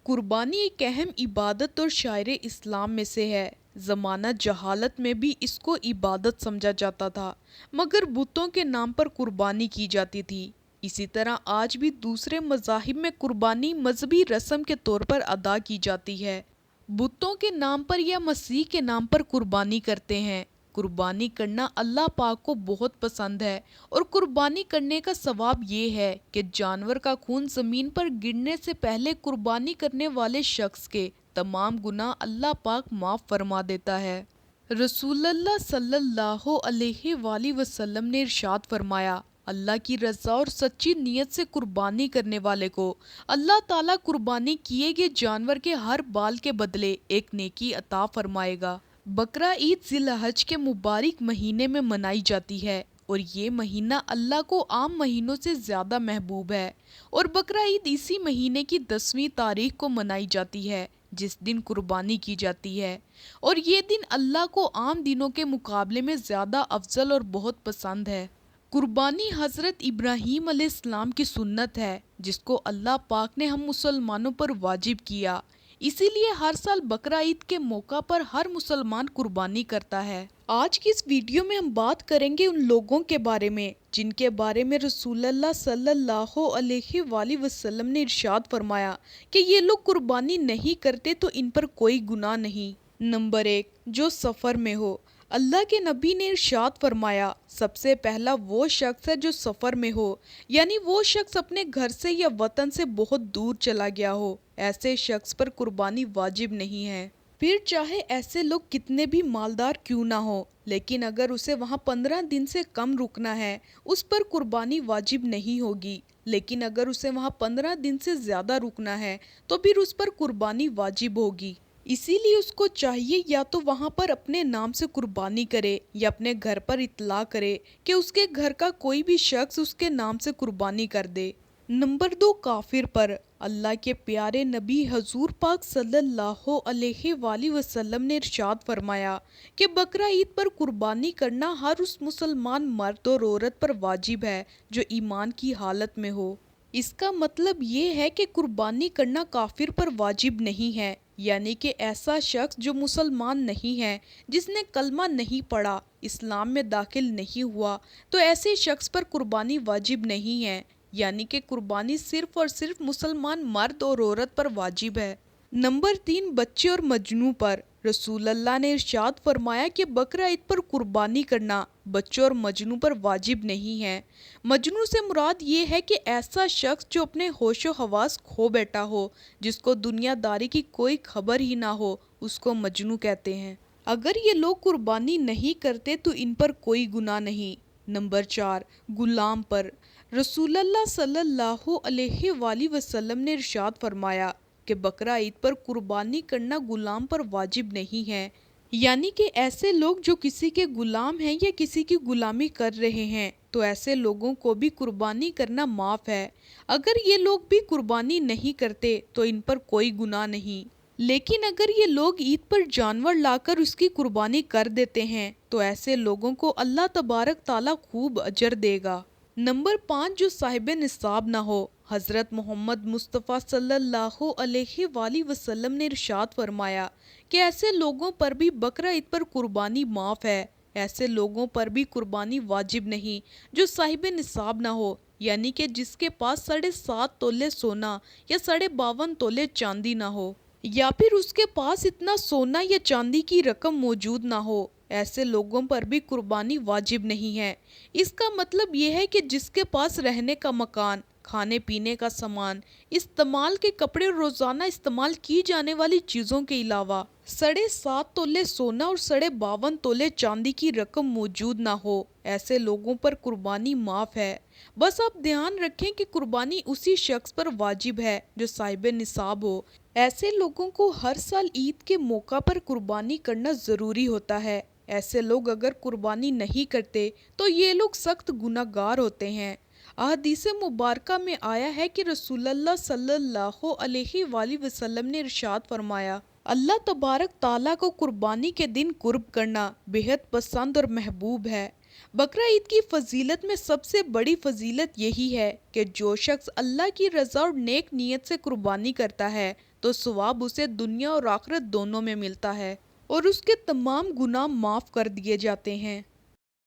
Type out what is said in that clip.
قربانی ایک اہم عبادت اور شاعر اسلام میں سے ہے۔ زمانہ جہالت میں بھی اس کو عبادت سمجھا جاتا تھا، مگر بتوں کے نام پر قربانی کی جاتی تھی۔ اسی طرح آج بھی دوسرے مذاہب میں قربانی مذہبی رسم کے طور پر ادا کی جاتی ہے۔ بتوں کے نام پر یا مسیح کے نام پر قربانی کرتے ہیں۔ قربانی کرنا اللہ پاک کو بہت پسند ہے، اور قربانی کرنے کا ثواب یہ ہے کہ جانور کا خون زمین پر گرنے سے پہلے قربانی کرنے والے شخص کے تمام گناہ اللہ پاک معاف فرما دیتا ہے۔ رسول اللہ صلی اللہ علیہ وآلہ وسلم نے ارشاد فرمایا، اللہ کی رضا اور سچی نیت سے قربانی کرنے والے کو اللہ تعالیٰ قربانی کیے گئے جانور کے ہر بال کے بدلے ایک نیکی عطا فرمائے گا۔ بقرہ عید ذی الحج کے مبارک مہینے میں منائی جاتی ہے، اور یہ مہینہ اللہ کو عام مہینوں سے زیادہ محبوب ہے، اور بقرہ عید اسی مہینے کی 10ویں تاریخ کو منائی جاتی ہے جس دن قربانی کی جاتی ہے، اور یہ دن اللہ کو عام دنوں کے مقابلے میں زیادہ افضل اور بہت پسند ہے۔ قربانی حضرت ابراہیم علیہ السلام کی سنت ہے جس کو اللہ پاک نے ہم مسلمانوں پر واجب کیا، اسی لیے ہر سال بقرہ عید کے موقع پر ہر مسلمان قربانی کرتا ہے۔ آج کی اس ویڈیو میں ہم بات کریں گے ان لوگوں کے بارے میں جن کے بارے میں رسول اللہ صلی اللہ علیہ وآلہ وسلم نے ارشاد فرمایا کہ یہ لوگ قربانی نہیں کرتے تو ان پر کوئی گناہ نہیں۔ نمبر 1، جو سفر میں ہو۔ اللہ کے نبی نے ارشاد فرمایا، سب سے پہلا وہ شخص ہے جو سفر میں ہو، یعنی وہ شخص اپنے گھر سے یا وطن سے بہت دور چلا گیا ہو، ایسے شخص پر قربانی واجب نہیں ہے۔ پھر چاہے ایسے لوگ کتنے بھی مالدار کیوں نہ ہو، لیکن اگر اسے وہاں 15 دن سے کم رکنا ہے اس پر قربانی واجب نہیں ہوگی، لیکن اگر اسے وہاں 15 دن سے زیادہ رکنا ہے تو پھر اس پر قربانی واجب ہوگی۔ اسی لیے اس کو چاہیے یا تو وہاں پر اپنے نام سے قربانی کرے یا اپنے گھر پر اطلاع کرے کہ اس کے گھر کا کوئی بھی شخص اس کے نام سے قربانی کر دے۔ نمبر 2، کافر پر۔ اللہ کے پیارے نبی حضور پاک صلی اللہ علیہ وآلہ وسلم نے ارشاد فرمایا کہ بقرہ عید پر قربانی کرنا ہر اس مسلمان مرد اور عورت پر واجب ہے جو ایمان کی حالت میں ہو۔ اس کا مطلب یہ ہے کہ قربانی کرنا کافر پر واجب نہیں ہے، یعنی کہ ایسا شخص جو مسلمان نہیں ہے، جس نے کلمہ نہیں پڑھا، اسلام میں داخل نہیں ہوا، تو ایسے شخص پر قربانی واجب نہیں ہے، یعنی کہ قربانی صرف اور صرف مسلمان مرد اور عورت پر واجب ہے۔ نمبر 3، بچے اور مجنوں پر۔ رسول اللہ نے ارشاد فرمایا کہ بقرہ عید پر قربانی کرنا بچوں اور مجنوں پر واجب نہیں ہے۔ مجنوں سے مراد یہ ہے کہ ایسا شخص جو اپنے ہوش و حواس کھو بیٹھا ہو، جس کو دنیا داری کی کوئی خبر ہی نہ ہو، اس کو مجنوں کہتے ہیں۔ اگر یہ لوگ قربانی نہیں کرتے تو ان پر کوئی گناہ نہیں۔ نمبر 4، غلام پر۔ رسول اللہ صلی اللہ علیہ وآلہ وسلم نے ارشاد فرمایا کہ بقرہ عید پر قربانی کرنا غلام پر واجب نہیں ہے، یعنی کہ ایسے لوگ جو کسی کے غلام ہیں یا کسی کی غلامی کر رہے ہیں تو ایسے لوگوں کو بھی قربانی کرنا معاف ہے۔ اگر یہ لوگ بھی قربانی نہیں کرتے تو ان پر کوئی گناہ نہیں، لیکن اگر یہ لوگ عید پر جانور لا کر اس کی قربانی کر دیتے ہیں تو ایسے لوگوں کو اللہ تبارک تعالیٰ خوب اجر دے گا۔ نمبر 5، جو صاحب نصاب نہ ہو۔ حضرت محمد مصطفیٰ صلی اللہ علیہ وآلہ وسلم نے ارشاد فرمایا کہ ایسے لوگوں پر بھی بقرہ عید پر قربانی معاف ہے، ایسے لوگوں پر بھی قربانی واجب نہیں جو صاحب نصاب نہ ہو، یعنی کہ جس کے پاس 7.5 تولے سونا یا 52 تولے چاندی نہ ہو، یا پھر اس کے پاس اتنا سونا یا چاندی کی رقم موجود نہ ہو، ایسے لوگوں پر بھی قربانی واجب نہیں ہے۔ اس کا مطلب یہ ہے کہ جس کے پاس رہنے کا مکان، کھانے پینے کا سامان، استعمال کے کپڑے اور روزانہ استعمال کی جانے والی چیزوں کے علاوہ 7.5 تولے سونا اور 52 تولے چاندی کی رقم موجود نہ ہو، ایسے لوگوں پر قربانی معاف ہے۔ بس آپ دھیان رکھیں کہ قربانی اسی شخص پر واجب ہے جو صاحب نصاب ہو۔ ایسے لوگوں کو ہر سال عید کے موقع پر قربانی کرنا ضروری ہوتا ہے۔ ایسے لوگ اگر قربانی نہیں کرتے تو یہ لوگ سخت گناہ گار ہوتے ہیں۔ احادیث مبارکہ میں آیا ہے کہ رسول اللہ صلی اللہ علیہ وآلہ وسلم نے ارشاد فرمایا، اللہ تبارک تعالیٰ کو قربانی کے دن قرب کرنا بہت پسند اور محبوب ہے۔ بقرہ عید کی فضیلت میں سب سے بڑی فضیلت یہی ہے کہ جو شخص اللہ کی رضا اور نیک نیت سے قربانی کرتا ہے تو ثواب اسے دنیا اور آخرت دونوں میں ملتا ہے اور اس کے تمام گناہ معاف کر دیے جاتے ہیں۔